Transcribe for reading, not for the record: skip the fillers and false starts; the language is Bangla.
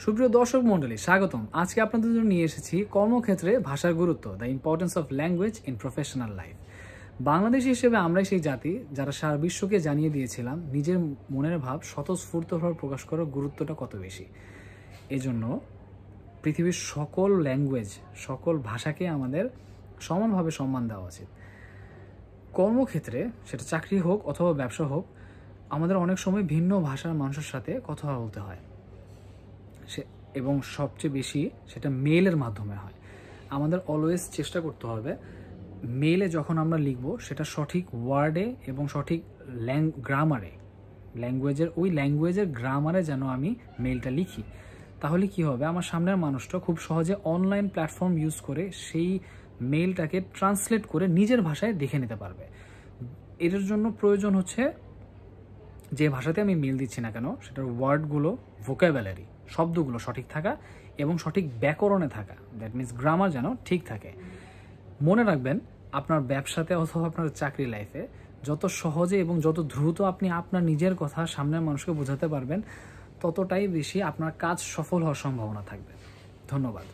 সুপ্রিয় দর্শক মণ্ডলী, স্বাগতম। আজকে আপনাদের জন্য নিয়ে এসেছি কর্মক্ষেত্রে ভাষার গুরুত্ব, the importance of language in professional life. Bangladeshi হিসেবে আমরাই সেই জাতি যারা সারা বিশ্বকে জানিয়ে দিয়েছিলাম নিজের মনের ভাব স্বতঃস্ফূর্তভাবে প্রকাশ করার গুরুত্বটা কত বেশি। এজন্য পৃথিবীর সকল ল্যাঙ্গুয়েজ, সকল ভাষাকে আমাদের সমানভাবে সম্মান দেওয়া উচিত। কর্মক্ষেত্রে সেটা চাকরি হোক অথবা ব্যবসা হোক, আমাদের অনেক সময় ভিন্ন ভাষার মানুষের সাথে কথা বলতে হয়, এবং সবচেয়ে বেশি সেটা মেইলের মাধ্যমে হয়। আমাদের অলওয়েজ চেষ্টা করতে হবে মেইলে যখন আমরা লিখব সেটা সঠিক ওয়ার্ডে এবং সঠিক গ্রামারে, ল্যাঙ্গুয়েজের গ্রামারে যেন আমি মেইলটা লিখি। তাহলে কি হবে, আমার সামনের মানুষটা খুব সহজে অনলাইন প্ল্যাটফর্ম ইউজ করে সেই মেইলটাকে ট্রান্সলেট করে নিজের ভাষায় দেখে নিতে পারবে। এটার জন্য প্রয়োজন হচ্ছে যে ভাষাতে আমি মেইল দিচ্ছি না কেন সেটার ওয়ার্ডগুলো, ভোকাবুলারি, শব্দগুলো সঠিক থাকা এবং সঠিক ব্যাকরণে থাকা, দ্যাট মিনস গ্রামার যেন ঠিক থাকে। মনে রাখবেন, আপনার ব্যবসাতে অথবা আপনার চাকরি লাইফে যত সহজে এবং যত দ্রুত আপনি আপনার নিজের কথা সামনের মানুষকে বোঝাতে পারবেন, ততটাই বেশি আপনার কাজ সফল হওয়ার সম্ভাবনা থাকবে। ধন্যবাদ।